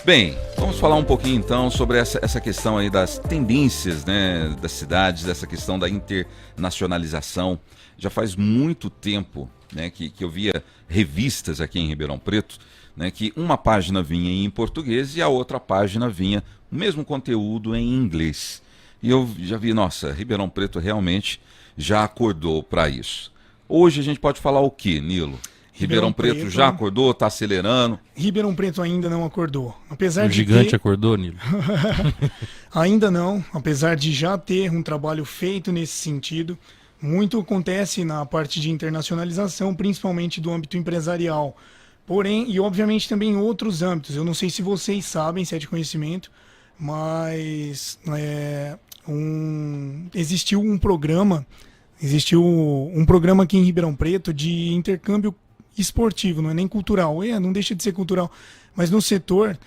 Bem, vamos falar um pouquinho então sobre essa questão aí das tendências, né, das cidades, dessa questão da internacionalização. Já faz muito tempo, né, que eu via revistas aqui em Ribeirão Preto, né, que uma página vinha em português e a outra página vinha o mesmo conteúdo em inglês. E eu já vi, nossa, Ribeirão Preto realmente já acordou para isso. Hoje a gente pode falar o quê, Nilo? Ribeirão Preto já acordou, está acelerando? Ribeirão Preto ainda não acordou. Apesar o gigante acordou, Nilo? Ainda não, apesar de já ter um trabalho feito nesse sentido. Muito acontece na parte de internacionalização, principalmente do âmbito empresarial. Porém, e obviamente também em outros âmbitos. Eu não sei se vocês sabem, se é de conhecimento, mas existiu um programa aqui em Ribeirão Preto de intercâmbio esportivo, não é nem cultural, não deixa de ser cultural, mas no setor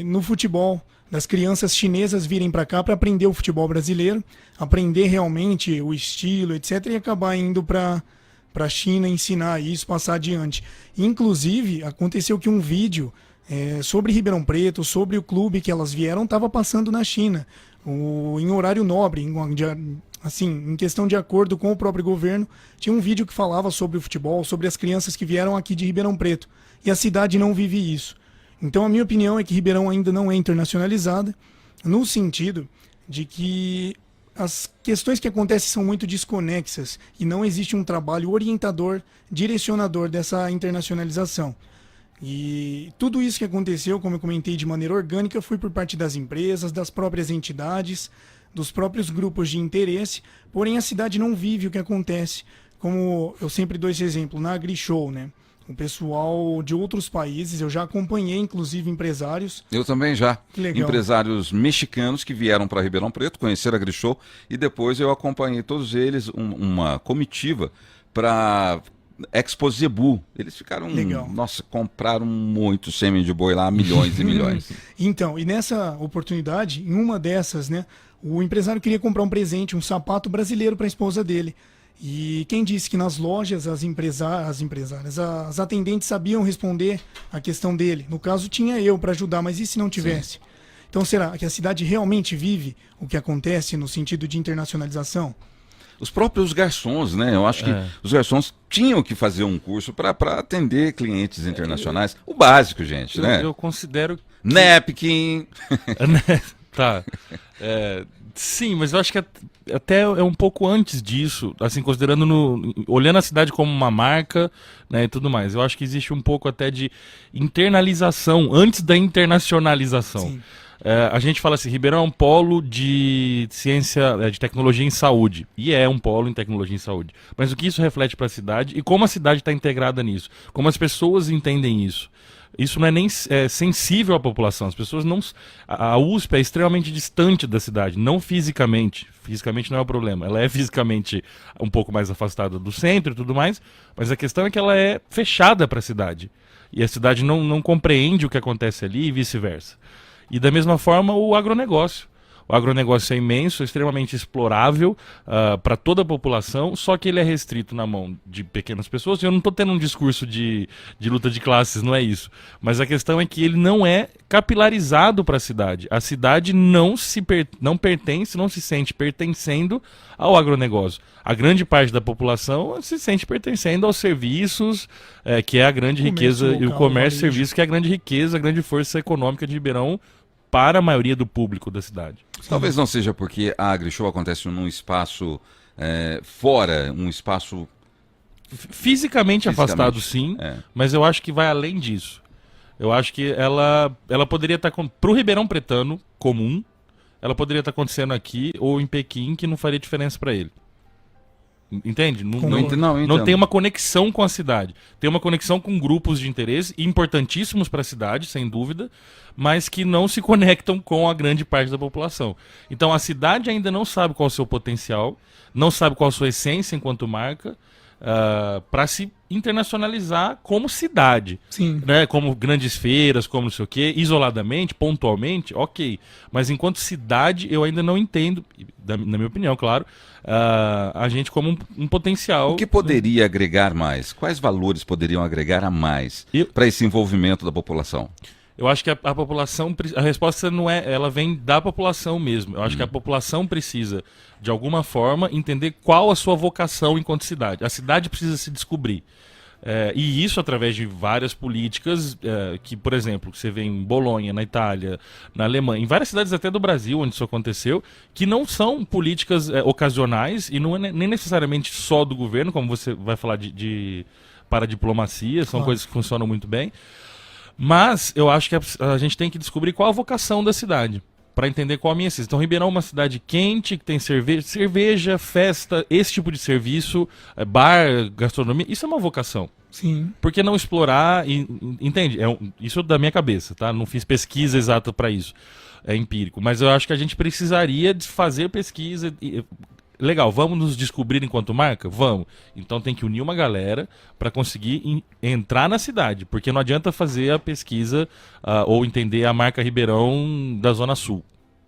no futebol, das crianças chinesas virem para cá para aprender o futebol brasileiro, aprender realmente o estilo, etc, e acabar indo para a China ensinar isso, passar adiante. Inclusive, aconteceu que um vídeo sobre Ribeirão Preto, sobre o clube que elas vieram, estava passando na China, em horário nobre, em questão de acordo com o próprio governo. Tinha um vídeo que falava sobre o futebol, sobre as crianças que vieram aqui de Ribeirão Preto. E a cidade não vive isso. Então a minha opinião é que Ribeirão ainda não é internacionalizada, no sentido de que as questões que acontecem são muito desconexas e não existe um trabalho orientador, direcionador dessa internacionalização. E tudo isso que aconteceu, como eu comentei, de maneira orgânica, foi por parte das empresas, das próprias entidades, dos próprios grupos de interesse, porém a cidade não vive o que acontece. Como eu sempre dou esse exemplo, na AgriShow, né? O pessoal de outros países, eu já acompanhei, inclusive, empresários. Eu também já. Que legal. Empresários mexicanos que vieram para Ribeirão Preto, conheceram a AgriShow, e depois eu acompanhei todos eles, uma comitiva para Expo Zebu. Eles ficaram, legal. Nossa, compraram muito sêmen de boi lá, milhões e milhões. Então, e nessa oportunidade, em uma dessas, né, o empresário queria comprar um presente, um sapato brasileiro para a esposa dele. E quem disse que nas lojas as atendentes sabiam responder a questão dele? No caso, tinha eu para ajudar, mas e se não tivesse? Sim. Então, será que a cidade realmente vive o que acontece no sentido de internacionalização? Os próprios garçons, né? Eu acho que os garçons tinham que fazer um curso para atender clientes internacionais. O básico, gente, né? Eu considero... Napkin... Tá. Sim, mas eu acho que até é um pouco antes disso, assim, olhando a cidade como uma marca, né, e tudo mais. Eu acho que existe um pouco até de internalização antes da internacionalização. Sim. A gente fala assim, Ribeirão é um polo de ciência, de tecnologia em saúde. E é um polo em tecnologia em saúde. Mas o que isso reflete para a cidade e como a cidade está integrada nisso? Como as pessoas entendem isso? Isso não é nem sensível à população. As pessoas não... A USP é extremamente distante da cidade, não fisicamente. Fisicamente não é o problema. Ela é fisicamente um pouco mais afastada do centro e tudo mais, mas a questão é que ela é fechada para a cidade. E a cidade não compreende o que acontece ali e vice-versa. E da mesma forma o agronegócio. O agronegócio é imenso, extremamente explorável para toda a população, só que ele é restrito na mão de pequenas pessoas. Eu não estou tendo um discurso de luta de classes, não é isso. Mas a questão é que ele não é capilarizado para a cidade. A cidade não pertence, não se sente pertencendo ao agronegócio. A grande parte da população se sente pertencendo aos serviços, que é a grande riqueza, local, e o comércio e serviços, que é a grande riqueza, a grande força econômica de Ribeirão, para a maioria do público da cidade. Talvez não seja porque a AgriShow acontece num espaço fora, um espaço... Fisicamente afastado, sim, mas eu acho que vai além disso. Eu acho que ela poderia estar... Para o Ribeirão Pretano comum, ela poderia estar acontecendo aqui ou em Pequim, que não faria diferença para ele. Entende? Não tem uma conexão com a cidade. Tem uma conexão com grupos de interesse importantíssimos para a cidade, sem dúvida, mas que não se conectam com a grande parte da população. Então a cidade ainda não sabe qual é o seu potencial, não sabe qual a sua essência enquanto marca, para se internacionalizar como cidade. Sim. Né? Como grandes feiras, como não sei o quê, isoladamente, pontualmente, ok. Mas enquanto cidade, eu ainda não entendo, na minha opinião, claro, a gente como um potencial. O que poderia agregar mais? Quais valores poderiam agregar a mais para esse envolvimento da população? Eu acho que a população, a resposta não é, ela vem da população mesmo. Eu acho que a população precisa, de alguma forma, entender qual a sua vocação enquanto cidade. A cidade precisa se descobrir. E isso através de várias políticas que, por exemplo, você vê em Bolonha, na Itália, na Alemanha, em várias cidades até do Brasil onde isso aconteceu, que não são políticas ocasionais e não é nem necessariamente só do governo, como você vai falar de paradiplomacia, são coisas que funcionam muito bem. Mas eu acho que a gente tem que descobrir qual a vocação da cidade, para entender qual a minha essência. Então, Ribeirão é uma cidade quente, que tem cerveja, festa, esse tipo de serviço, bar, gastronomia, isso é uma vocação. Sim. Por que não explorar, entende? Isso da minha cabeça, tá? Não fiz pesquisa exata para isso, é empírico. Mas eu acho que a gente precisaria de fazer pesquisa. Legal, vamos nos descobrir enquanto marca? Vamos. Então tem que unir uma galera para conseguir entrar na cidade, porque não adianta fazer a pesquisa ou entender a marca Ribeirão da Zona Sul,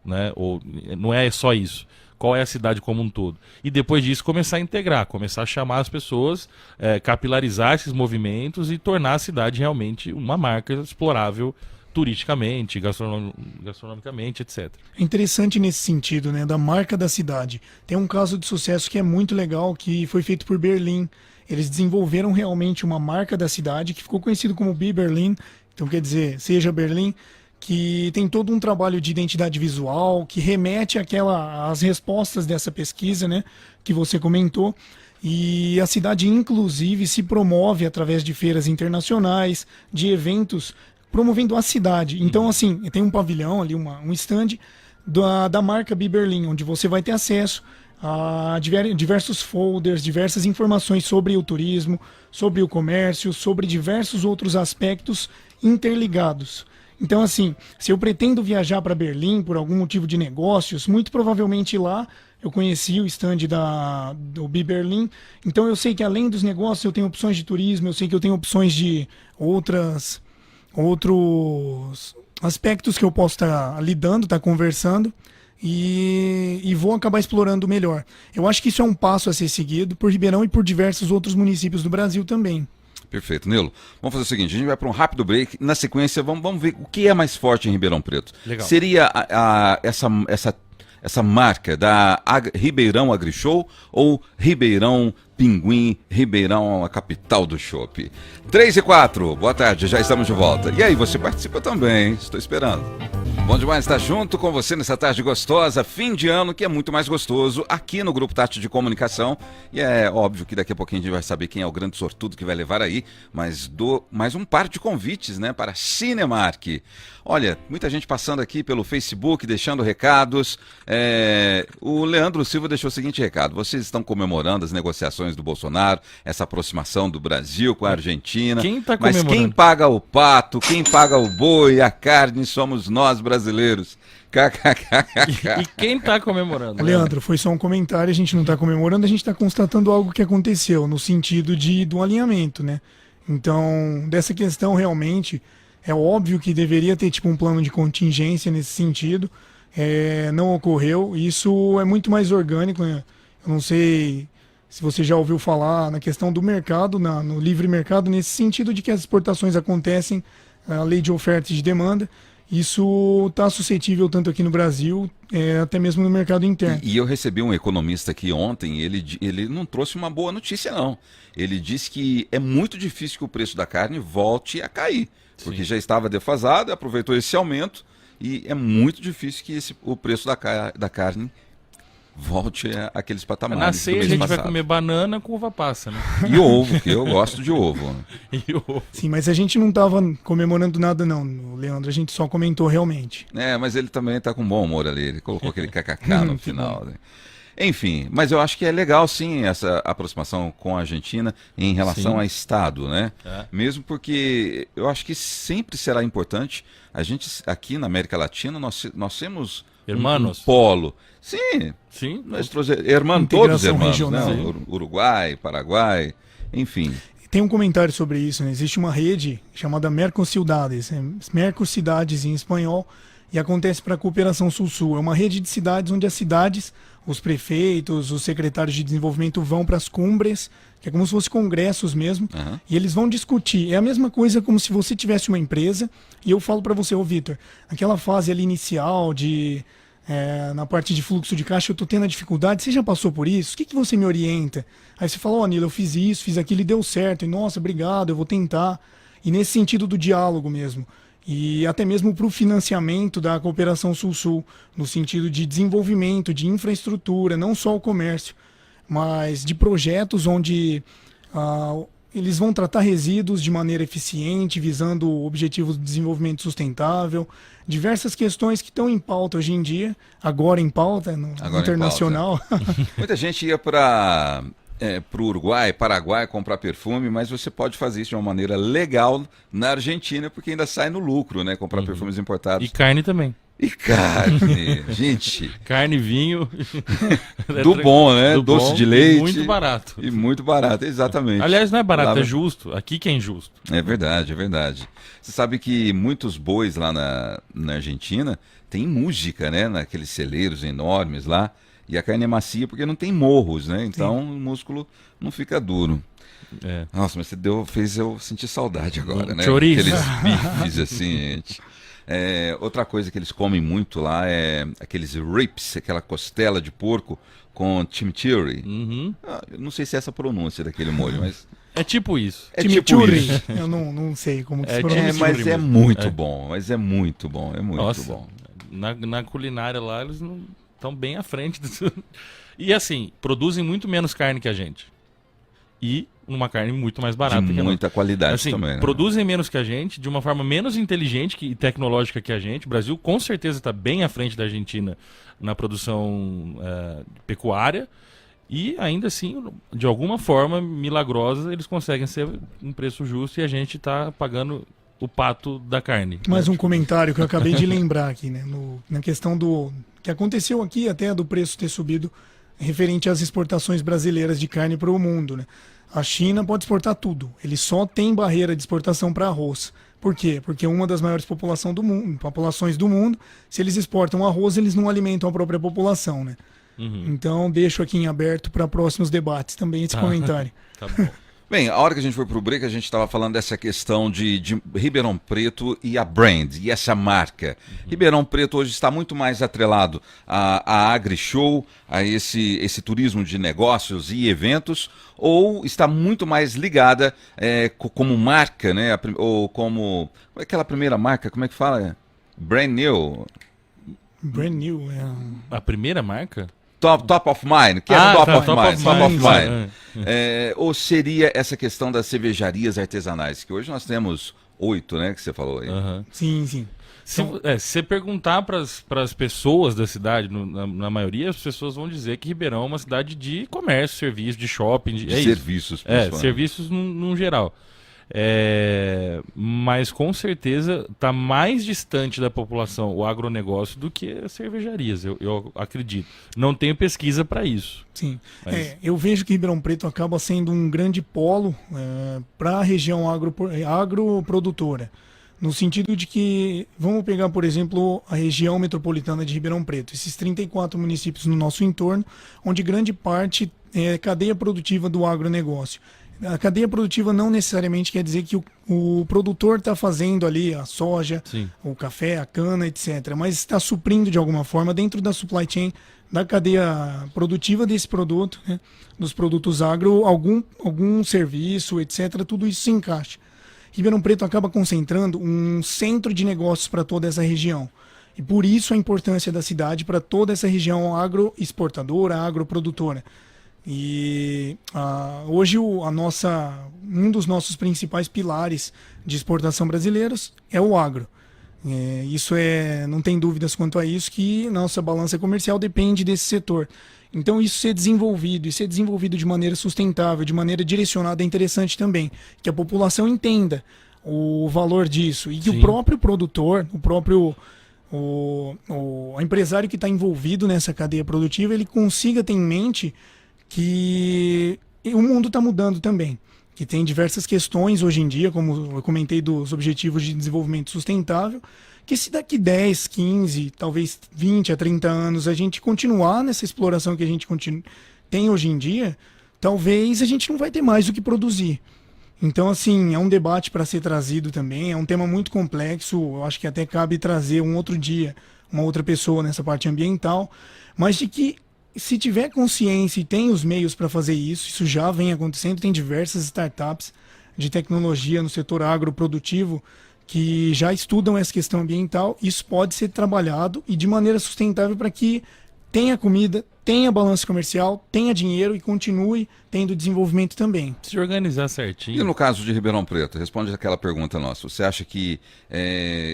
né? Ou, não é só isso. Qual é a cidade como um todo? E depois disso começar a integrar, começar a chamar as pessoas, capilarizar esses movimentos e tornar a cidade realmente uma marca explorável turisticamente, gastronomicamente, etc. É interessante nesse sentido, né, da marca da cidade. Tem um caso de sucesso que é muito legal, que foi feito por Berlim. Eles desenvolveram realmente uma marca da cidade que ficou conhecido como Be Berlin. Então, quer dizer, seja Berlim, que tem todo um trabalho de identidade visual, que remete às respostas dessa pesquisa, né, que você comentou. E a cidade, inclusive, se promove através de feiras internacionais, de eventos promovendo a cidade. Então, assim, tem um pavilhão ali, um stand da marca Be Berlin, onde você vai ter acesso a diversos folders, diversas informações sobre o turismo, sobre o comércio, sobre diversos outros aspectos interligados. Então, assim, se eu pretendo viajar para Berlim por algum motivo de negócios, muito provavelmente lá eu conheci o stand do Be Berlin. Então, eu sei que além dos negócios eu tenho opções de turismo, eu sei que eu tenho opções de outros aspectos que eu posso estar lidando, estar conversando e vou acabar explorando melhor. Eu acho que isso é um passo a ser seguido por Ribeirão e por diversos outros municípios do Brasil também. Perfeito, Nilo. Vamos fazer o seguinte, a gente vai para um rápido break. Na sequência, vamos ver o que é mais forte em Ribeirão Preto. Legal. Seria essa marca da Ribeirão AgriShow ou Ribeirão Pinguim, Ribeirão, a capital do chopp? 3 e 4, boa tarde, já estamos de volta. E aí, você participa também, estou esperando. Bom demais estar junto com você nessa tarde gostosa, fim de ano, que é muito mais gostoso aqui no Grupo Tati de Comunicação. E é óbvio que daqui a pouquinho a gente vai saber quem é o grande sortudo que vai levar aí, mas dou mais um par de convites, né, para Cinemark. Olha, muita gente passando aqui pelo Facebook, deixando recados. O Leandro Silva deixou o seguinte recado: vocês estão comemorando as negociações do Bolsonaro, essa aproximação do Brasil com a Argentina. Quem tá mas comemorando? quem paga o pato, quem paga o boi, a carne, somos nós brasileiros. E quem tá comemorando? Leandro, foi só um comentário, a gente não está comemorando, a gente está constatando algo que aconteceu, no sentido do alinhamento, né? Então, dessa questão realmente, é óbvio que deveria ter tipo um plano de contingência nesse sentido, não ocorreu, isso é muito mais orgânico, né? Eu não sei se você já ouviu falar na questão do mercado, no livre mercado, nesse sentido de que as exportações acontecem, a lei de oferta e de demanda. Isso está suscetível tanto aqui no Brasil, até mesmo no mercado interno. E eu recebi um economista aqui ontem, ele não trouxe uma boa notícia, não. Ele disse que é muito difícil que o preço da carne volte a cair, porque já estava defasado, aproveitou esse aumento, e é muito difícil que o preço da carne volte àqueles patamares. Na ceia a gente vai comer banana com uva passa, né? E ovo, que eu gosto de ovo. E ovo. Sim, mas a gente não estava comemorando nada não, Leandro, a gente só comentou realmente. Mas ele também está com bom humor ali, ele colocou aquele kkk no final. Né? Enfim, mas eu acho que é legal sim essa aproximação com a Argentina em relação a Estado, né? Mesmo porque eu acho que sempre será importante, a gente aqui na América Latina, nós temos um polo. Sim, nós hermanos, todos hermanos, né? Uruguai, Paraguai, enfim. Tem um comentário sobre isso, né? Existe uma rede chamada Mercocidades, Mercocidades em espanhol, e acontece para a Cooperação Sul-Sul. É uma rede de cidades onde as cidades, os prefeitos, os secretários de desenvolvimento vão para as cumbres que é como se fosse congressos mesmo, Aham. e eles vão discutir. É a mesma coisa como se você tivesse uma empresa, e eu falo para você, ô Vitor, aquela fase ali inicial na parte de fluxo de caixa, eu tô tendo a dificuldade, você já passou por isso? O que você me orienta? Aí você fala, ó, Nilo, eu fiz isso, fiz aquilo e deu certo, e nossa, obrigado, eu vou tentar. E nesse sentido do diálogo mesmo. E até mesmo para o financiamento da cooperação Sul-Sul, no sentido de desenvolvimento, de infraestrutura, não só o comércio, mas de projetos onde eles vão tratar resíduos de maneira eficiente, visando objetivos de desenvolvimento sustentável, diversas questões que estão em pauta hoje em dia, agora em pauta, no Agora em internacional. Muita gente ia para o Uruguai, Paraguai comprar perfume, mas você pode fazer isso de uma maneira legal na Argentina, porque ainda sai no lucro, né? Comprar perfumes importados. E carne também. E carne, gente, Carne, vinho. do bom, né? Do Doce bom de e leite. muito barato. E muito barato, exatamente. Aliás, não é barato, Lá- é justo. Aqui que é injusto. É verdade, é verdade. Você sabe que muitos bois lá na Argentina tem música, né? Naqueles celeiros enormes lá. E a carne é macia porque não tem morros, né? Então o músculo não fica duro. É. Nossa, mas fez eu sentir saudade agora, né? Chouriço. Aqueles bifes assim, gente. Outra coisa que eles comem muito lá é aqueles ribs, aquela costela de porco com chimichurri. Uhum. Eu não sei se é essa a pronúncia daquele molho, mas É tipo isso. é tipo Chimichurri. isso. Eu não sei como que É, se pronuncia. Mas é mesmo. muito É. bom, mas é muito bom, é muito Nossa, bom. na culinária lá, eles não estão bem à frente. E assim, produzem muito menos carne que a gente. E uma carne muito mais barata De que a nossa. muita qualidade Assim, também, né? produzem menos que a gente, de uma forma menos inteligente e tecnológica que a gente. O Brasil com certeza está bem à frente da Argentina na produção pecuária. E ainda assim, de alguma forma milagrosa, eles conseguem ser um preço justo e a gente está pagando o pato da carne. Mais né? um comentário que eu acabei de lembrar aqui, né? Na questão do que aconteceu aqui, até do preço ter subido referente às exportações brasileiras de carne para o mundo, né? A China pode exportar tudo. Ele só tem barreira de exportação para arroz. Por quê? Porque é uma das maiores populações do mundo, se eles exportam arroz, eles não alimentam a própria população, né? Uhum. Então deixo aqui em aberto para próximos debates também esse comentário. Tá bom. Bem, a hora que a gente foi pro break, a gente estava falando dessa questão de Ribeirão Preto e a brand, e essa marca. Ribeirão Preto hoje está muito mais atrelado a AgriShow, a esse turismo de negócios e eventos, ou está muito mais ligada como marca, né? Ou como aquela primeira marca, como é que fala? Brand new. Brand new. A primeira marca? Top of mind, que é top tá, of top mind, of top of mind. mind. Ou seria essa questão das cervejarias artesanais, que hoje nós temos 8, né, que você falou aí. Aham. Sim, sim. Se você perguntar para as pessoas da cidade, na maioria, as pessoas vão dizer que Ribeirão é uma cidade de comércio, serviço, de shopping. De é isso. serviços, É, principalmente. serviços num geral. Mas com certeza está mais distante da população o agronegócio do que as cervejarias, eu acredito. Não tenho pesquisa para isso. Sim. Mas- Eu vejo que Ribeirão Preto acaba sendo um grande polo para a região agroprodutora. No sentido de que, vamos pegar, por exemplo, a região metropolitana de Ribeirão Preto, esses 34 municípios no nosso entorno, onde grande parte é cadeia produtiva do agronegócio. A cadeia produtiva não necessariamente quer dizer que o produtor está fazendo ali a soja, Sim. o café, a cana, etc. Mas está suprindo de alguma forma dentro da supply chain, da cadeia produtiva desse produto, né, dos produtos agro, algum serviço, etc. Tudo isso se encaixa. Ribeirão Preto acaba concentrando um centro de negócios para toda essa região. E por isso a importância da cidade para toda essa região agroexportadora, agroprodutora. E hoje um dos nossos principais pilares de exportação brasileiros é o agro. Não tem dúvidas quanto a isso, que nossa balança comercial depende desse setor. Então isso ser desenvolvido de maneira sustentável, de maneira direcionada é interessante também, que a população entenda o valor disso e que Sim. o próprio produtor, o empresário que está envolvido nessa cadeia produtiva, ele consiga ter em mente que o mundo está mudando também, que tem diversas questões hoje em dia, como eu comentei dos Objetivos de Desenvolvimento Sustentável, que se daqui 10, 15, talvez 20 a 30 anos a gente continuar nessa exploração que a gente tem hoje em dia, talvez a gente não vai ter mais o que produzir. Então, assim, é um debate para ser trazido também, é um tema muito complexo, eu acho que até cabe trazer um outro dia, uma outra pessoa nessa parte ambiental, mas de que se tiver consciência e tem os meios para fazer isso já vem acontecendo, tem diversas startups de tecnologia no setor agroprodutivo que já estudam essa questão ambiental, isso pode ser trabalhado e de maneira sustentável para que tenha comida, tenha balanço comercial, tenha dinheiro e continue tendo desenvolvimento também. Se organizar E certinho. no caso de Ribeirão Preto, responde aquela pergunta nossa. Você acha que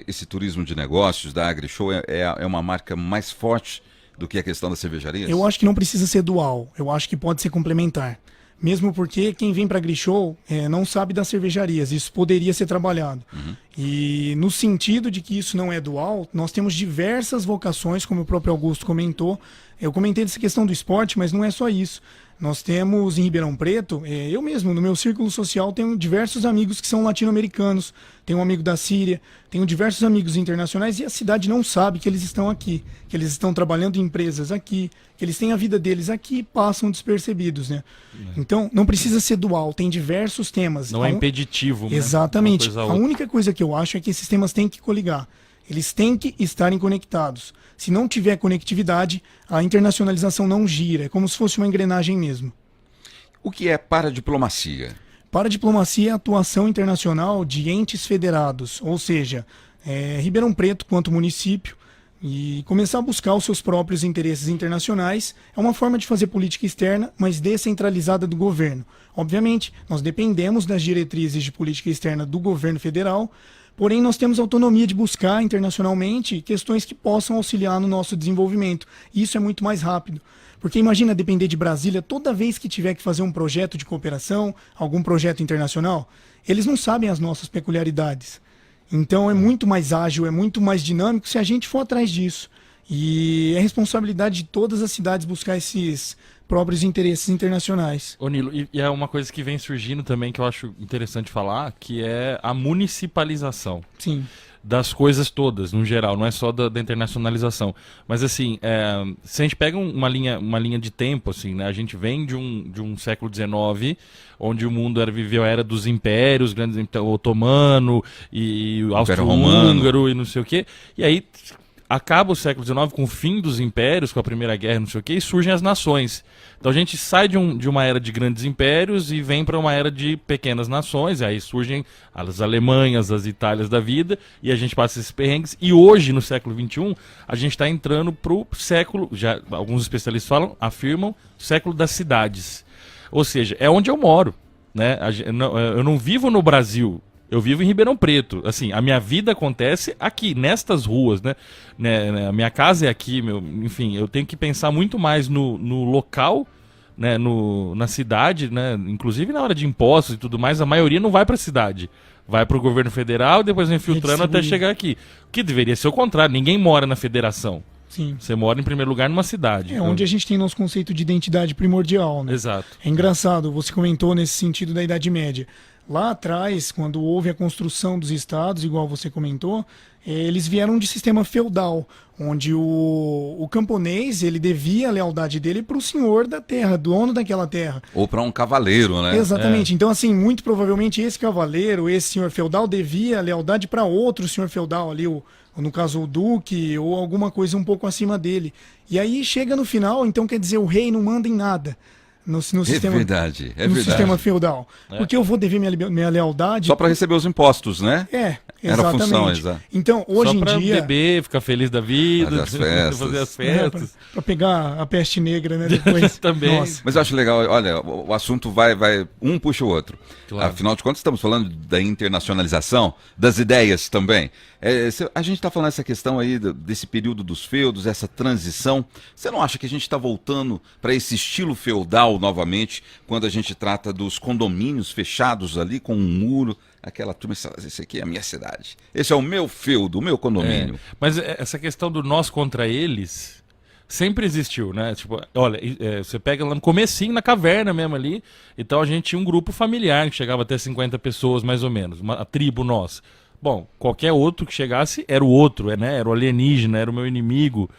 esse turismo de negócios da AgriShow é uma marca mais forte do que a questão das cervejarias? Eu acho que não precisa ser dual, eu acho que pode ser complementar. Mesmo porque quem vem para a AgriShow não sabe das cervejarias, isso poderia ser trabalhado. E no sentido de que isso não é dual, nós temos diversas vocações, como o próprio Augusto comentou. Eu comentei dessa questão do esporte, mas não é só isso. Nós temos em Ribeirão Preto, eu mesmo, no meu círculo social, tenho diversos amigos que são latino-americanos, tenho um amigo da Síria, tenho diversos amigos internacionais e a cidade não sabe que eles estão aqui, que eles estão trabalhando em empresas aqui, que eles têm a vida deles aqui e passam despercebidos, né? Então, não precisa ser dual, tem diversos temas. Não é impeditivo. Né? Exatamente. Uma coisa a A outra. única coisa que eu acho é que esses temas têm que coligar. Eles têm que estarem conectados. Se não tiver conectividade, a internacionalização não gira. É como se fosse uma engrenagem mesmo. O que é paradiplomacia? Paradiplomacia é a atuação internacional de entes federados, ou seja, Ribeirão Preto quanto município, e começar a buscar os seus próprios interesses internacionais é uma forma de fazer política externa, mas descentralizada do governo. Obviamente, nós dependemos das diretrizes de política externa do governo federal, porém nós temos autonomia de buscar internacionalmente questões que possam auxiliar no nosso desenvolvimento. E isso é muito mais rápido. Porque imagina depender de Brasília toda vez que tiver que fazer um projeto de cooperação, algum projeto internacional, eles não sabem as nossas peculiaridades. Então é muito mais ágil, é muito mais dinâmico se a gente for atrás disso. E é responsabilidade de todas as cidades buscar esses próprios interesses internacionais. Ô Nilo, e é uma coisa que vem surgindo também que eu acho interessante falar, que é a municipalização Sim. das coisas todas, no geral, não é só da internacionalização. Mas assim, se a gente pega uma linha de tempo, assim, né, a gente vem de um século XIX, onde o mundo viveu a era dos impérios, grandes, então, otomano e austro-húngaro e não sei o quê, e aí acaba o século XIX com o fim dos impérios, com a Primeira Guerra, não sei o quê, e surgem as nações. Então a gente sai de uma era de grandes impérios e vem para uma era de pequenas nações, e aí surgem as Alemanhas, as Itálias da vida, e a gente passa esses perrengues. E hoje, no século XXI, a gente está entrando para o século, já alguns especialistas afirmam, século das cidades. Ou seja, é onde eu moro, né? Eu não vivo no Brasil. Eu vivo em Ribeirão Preto. Assim, a minha vida acontece aqui, nestas ruas, né? A minha casa é aqui, enfim, eu tenho que pensar muito mais no local, né? Na cidade, né? Inclusive na hora de impostos e tudo mais, a maioria não vai para a cidade. Vai para o governo federal e depois vem filtrando até chegar aqui. O que deveria ser o contrário, ninguém mora na federação. Sim. Você mora em primeiro lugar numa cidade. Onde a gente tem nosso conceito de identidade primordial, né? Exato. É engraçado, você comentou nesse sentido da Idade Média. Lá atrás, quando houve a construção dos estados, igual você comentou, eles vieram de sistema feudal, onde o camponês ele devia a lealdade dele para o senhor da terra, dono daquela terra. Ou para um cavaleiro, né? Exatamente. Então, assim, muito provavelmente esse cavaleiro, esse senhor feudal, devia a lealdade para outro senhor feudal ali, no caso o duque, ou alguma coisa um pouco acima dele. E aí chega no final, então quer dizer, o rei não manda em nada. No sistema, verdade, no sistema feudal. Porque eu vou dever minha lealdade. Só para receber os impostos, né? Exatamente. Era a função, exato. Então, hoje só em pra dia. beber, ficar feliz da vida, fazer as festas. Pra pegar a peste negra, né? Depois. Também. Nossa. Mas eu acho legal, olha, o assunto vai, um puxa o outro. Claro. Afinal de contas, estamos falando da internacionalização, das ideias também. A gente está falando essa questão aí desse período dos feudos, essa transição. Você não acha que a gente está voltando para esse estilo feudal novamente, quando a gente trata dos condomínios fechados ali com um muro? Aquela turma, esse aqui é a minha cidade. Esse é o meu feudo, o meu condomínio. Mas essa questão do nós contra eles sempre existiu, né? Tipo, olha, você pega lá no comecinho, na caverna mesmo ali, então a gente tinha um grupo familiar que chegava até 50 pessoas mais ou menos, a tribo nossa. Bom, qualquer outro que chegasse era o outro, né? Era o alienígena, era o meu inimigo.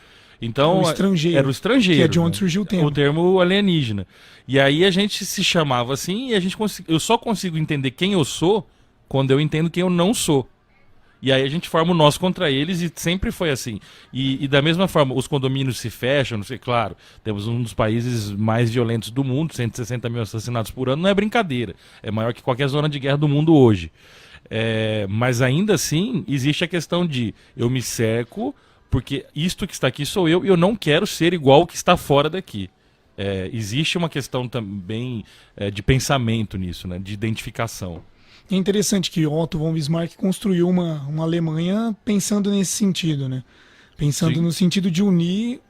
Então, O estrangeiro, era o estrangeiro. que é de onde né? surgiu o termo. O termo alienígena. E aí a gente se chamava assim e eu só consigo entender quem eu sou quando eu entendo quem eu não sou. E aí a gente forma o nós contra eles e sempre foi assim. E da mesma forma, os condomínios se fecham, não sei, claro, temos um dos países mais violentos do mundo, 160 mil assassinatos por ano, não é brincadeira. É maior que qualquer zona de guerra do mundo hoje. Mas ainda assim, existe a questão de eu me cerco porque isto que está aqui sou eu e eu não quero ser igual ao que está fora daqui. Existe uma questão também de pensamento nisso, né, de identificação. É interessante que Otto von Bismarck construiu uma Alemanha pensando nesse sentido, né? Pensando Sim. no sentido de unir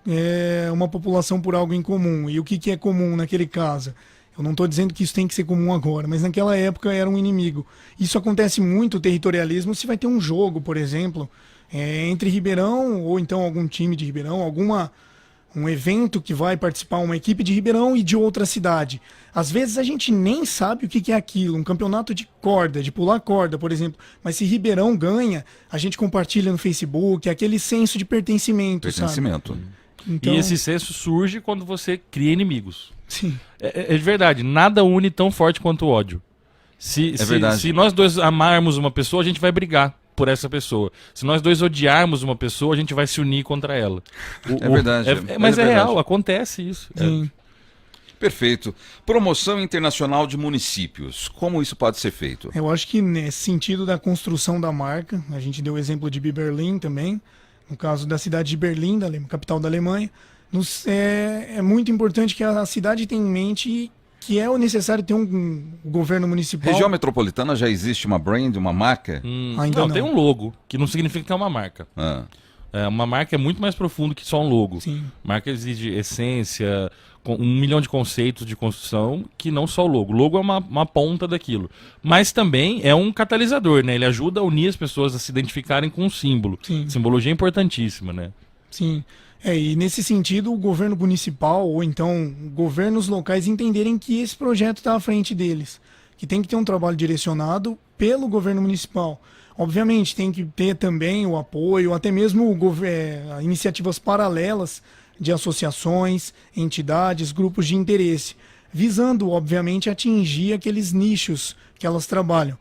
uma população por algo em comum. E o que é comum naquele caso? Eu não estou dizendo que isso tem que ser comum agora, mas naquela época era um inimigo. Isso acontece muito, o territorialismo, se vai ter um jogo, por exemplo, entre Ribeirão, ou então algum time de Ribeirão, um evento que vai participar uma equipe de Ribeirão e de outra cidade. Às vezes a gente nem sabe o que é aquilo, um campeonato de corda, de pular corda, por exemplo. Mas se Ribeirão ganha, a gente compartilha no Facebook, aquele senso de pertencimento, sabe? Então, E esse senso surge quando você cria inimigos. sim. É de verdade, nada une tão forte quanto o ódio. Verdade. Se nós dois amarmos uma pessoa, a gente vai brigar por essa pessoa. Se nós dois odiarmos uma pessoa, a gente vai se unir contra ela. Verdade. Mas é verdade. real, acontece isso. Sim. Perfeito. Promoção internacional de municípios. Como isso pode ser feito? Eu acho que nesse sentido da construção da marca, a gente deu o exemplo de Berlim também, no caso da cidade de Berlim, capital da Alemanha, é muito importante que a cidade tenha em mente que é necessário ter um governo municipal. Região metropolitana já existe uma brand, uma marca? Ainda não. Tem um logo, que não significa que é uma marca. Uma marca é muito mais profundo que só um logo. Sim. Marca exige essência, 1 milhão de conceitos de construção, que não só o logo. O logo é uma ponta daquilo. Mas também é um catalisador, né? Ele ajuda a unir as pessoas a se identificarem com um símbolo. Sim. Simbologia é importantíssima, né? Sim. E nesse sentido, o governo municipal ou então governos locais entenderem que esse projeto está à frente deles, que tem que ter um trabalho direcionado pelo governo municipal. Obviamente, tem que ter também o apoio, até mesmo iniciativas paralelas de associações, entidades, grupos de interesse, visando, obviamente, atingir aqueles nichos que elas trabalham.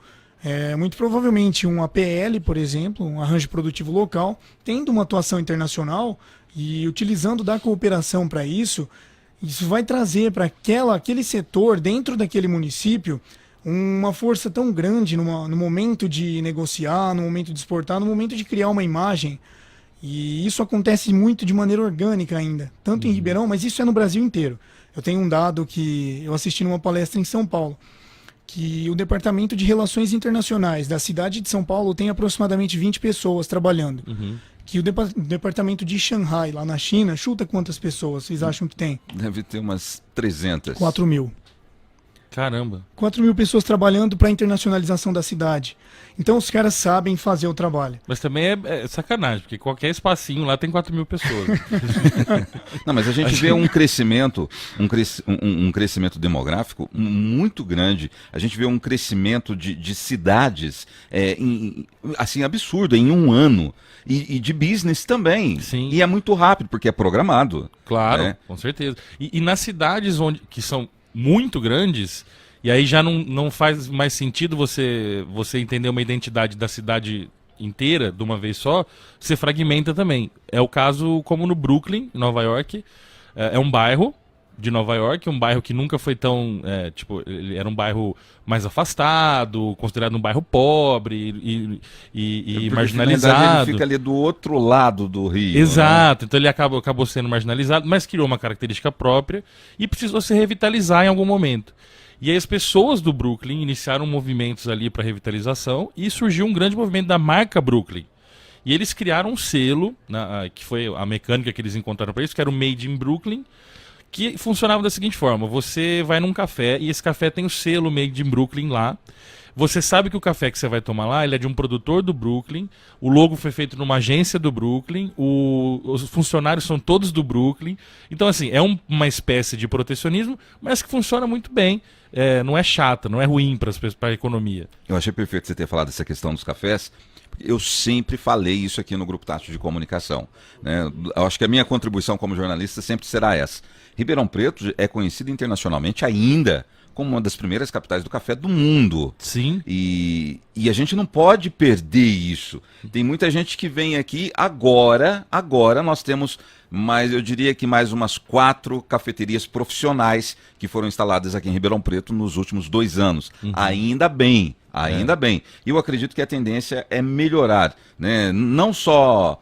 Muito provavelmente um APL, por exemplo, um arranjo produtivo local, tendo uma atuação internacional e utilizando da cooperação para isso vai trazer para aquele setor dentro daquele município uma força tão grande no momento de negociar, no momento de exportar, no momento de criar uma imagem. E isso acontece muito de maneira orgânica ainda, tanto em Ribeirão, mas isso é no Brasil inteiro. Eu tenho um dado que eu assisti numa palestra em São Paulo, que o Departamento de Relações Internacionais da cidade de São Paulo tem aproximadamente 20 pessoas trabalhando. Que o departamento de Xangai, lá na China, chuta quantas pessoas vocês acham que tem? Deve ter umas 300. 4 mil. Caramba. 4 mil pessoas trabalhando para a internacionalização da cidade. Então os caras sabem fazer o trabalho. Mas também é sacanagem, porque qualquer espacinho lá tem 4 mil pessoas. Não, mas a gente vê um crescimento, um crescimento demográfico muito grande. A gente vê um crescimento de cidades assim, absurdo, em um ano. E de business também. Sim. E é muito rápido, porque é programado. Claro, né? com certeza. E nas cidades que são muito grandes, e aí já não faz mais sentido você entender uma identidade da cidade inteira de uma vez só, você fragmenta também. É o caso como no Brooklyn, em Nova York. É um bairro de Nova York, um bairro que nunca foi tão... ele era um bairro mais afastado, considerado um bairro pobre e Porque, marginalizado. na verdade, ele fica ali do outro lado do rio. Exato, então ele acabou sendo marginalizado, mas criou uma característica própria e precisou se revitalizar em algum momento. E aí as pessoas do Brooklyn iniciaram movimentos ali para revitalização e surgiu um grande movimento da marca Brooklyn. E eles criaram um selo, que foi a mecânica que eles encontraram para isso, que era o Made in Brooklyn, que funcionava da seguinte forma: você vai num café e esse café tem o selo Made in Brooklyn lá. Você sabe que o café que você vai tomar lá, ele é de um produtor do Brooklyn, o logo foi feito numa agência do Brooklyn, os funcionários são todos do Brooklyn. Então, assim, é uma espécie de protecionismo, mas que funciona muito bem. Não é chata, não é ruim para a economia. Eu achei perfeito você ter falado dessa questão dos cafés, Eu sempre falei isso aqui no Grupo Tátil de Comunicação, né? Eu acho que a minha contribuição como jornalista sempre será essa. Ribeirão Preto é conhecido internacionalmente ainda como uma das primeiras capitais do café do mundo. Sim. E a gente não pode perder isso. Tem muita gente que vem aqui agora nós temos eu diria que mais umas 4 cafeterias profissionais que foram instaladas aqui em Ribeirão Preto nos últimos 2 anos. Ainda bem. E eu acredito que a tendência é melhorar, né? Não só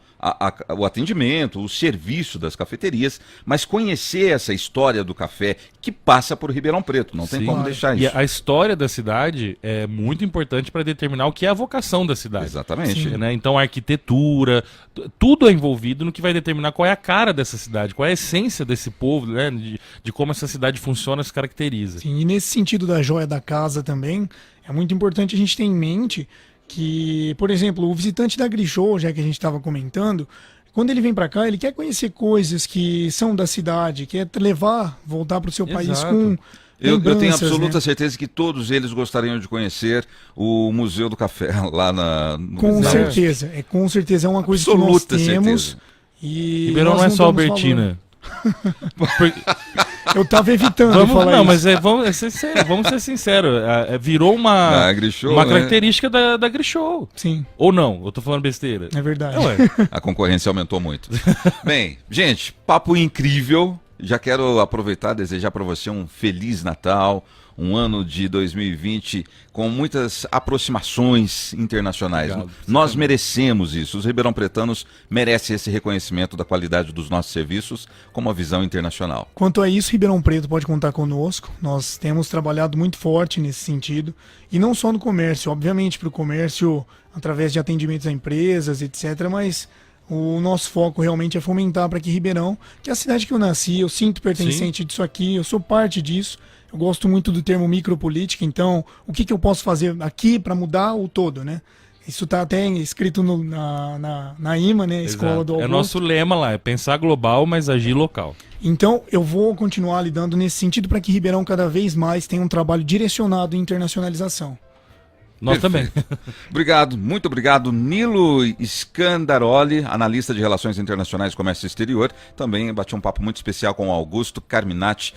o atendimento, o serviço das cafeterias, mas conhecer essa história do café que passa por Ribeirão Preto. Não tem como deixar isso. E a história da cidade é muito importante para determinar o que é a vocação da cidade. Exatamente. Né? Então a arquitetura, tudo é envolvido no que vai determinar qual é a cara dessa cidade, qual é a essência desse povo, né? De como essa cidade funciona, se caracteriza. Sim, e nesse sentido da joia da casa também, é muito importante a gente ter em mente que, por exemplo, o visitante da Grishow, já que a gente estava comentando, quando ele vem para cá, ele quer conhecer coisas que são da cidade, quer voltar para o seu país com eu tenho lembranças, absoluta né? certeza que todos eles gostariam de conhecer o Museu do Café lá no Com certeza é uma coisa que nós Absoluta temos. certeza. E Ribeirão nós não é só damos Albertina. valor. Eu tava evitando falar Não, isso. mas vamos ser sinceros. Virou uma Grishow, uma né? característica da Grishow. Sim, Ou não? Eu tô falando besteira. é verdade. Ué. A concorrência aumentou muito. Bem, gente, papo incrível. Já quero aproveitar e desejar para você um Feliz Natal, um ano de 2020 com muitas aproximações internacionais. Obrigado. Nós merecemos isso. Os ribeirão-pretanos merecem esse reconhecimento da qualidade dos nossos serviços com uma visão internacional. Quanto a isso, Ribeirão Preto pode contar conosco. Nós temos trabalhado muito forte nesse sentido. E não só no comércio, obviamente para o comércio através de atendimentos a empresas, etc. Mas o nosso foco realmente é fomentar para que Ribeirão, que é a cidade que eu nasci, eu sinto pertencente disso aqui, eu sou parte disso. Eu gosto muito do termo micropolítica, então o que eu posso fazer aqui para mudar o todo, né? Isso está até escrito na IMA, né? Escola do Augusto. É nosso lema lá, é pensar global, mas agir local. Então eu vou continuar lidando nesse sentido para que Ribeirão cada vez mais tenha um trabalho direcionado em internacionalização. Nós Perfeito. também. Obrigado, muito obrigado. Nilo Scandaroli, analista de Relações Internacionais e Comércio Exterior. Também bati um papo muito especial com o Augusto Carminati,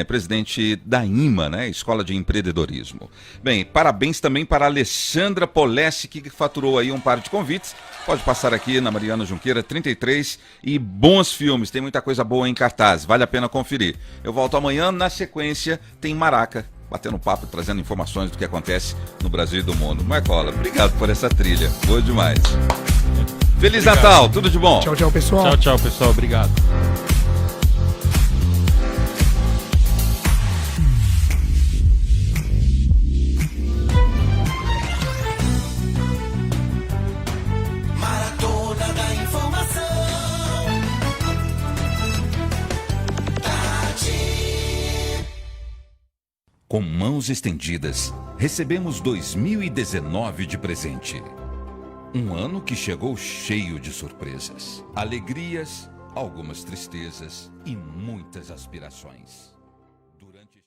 presidente da IMA, né? Escola de Empreendedorismo. Bem, parabéns também para a Alessandra Polessi, que faturou aí um par de convites. Pode passar aqui na Mariana Junqueira 33 e bons filmes. Tem muita coisa boa em cartaz, vale a pena conferir. Eu volto amanhã, na sequência tem Maraca, batendo papo, trazendo informações do que acontece no Brasil e do mundo. Marcola, obrigado por essa trilha. Boa demais. Feliz Natal, tudo de bom. Tchau, tchau, pessoal. Tchau, pessoal. Obrigado. Maratona da informação. Com mãos estendidas, recebemos 2019 de presente. Um ano que chegou cheio de surpresas, alegrias, algumas tristezas e muitas aspirações.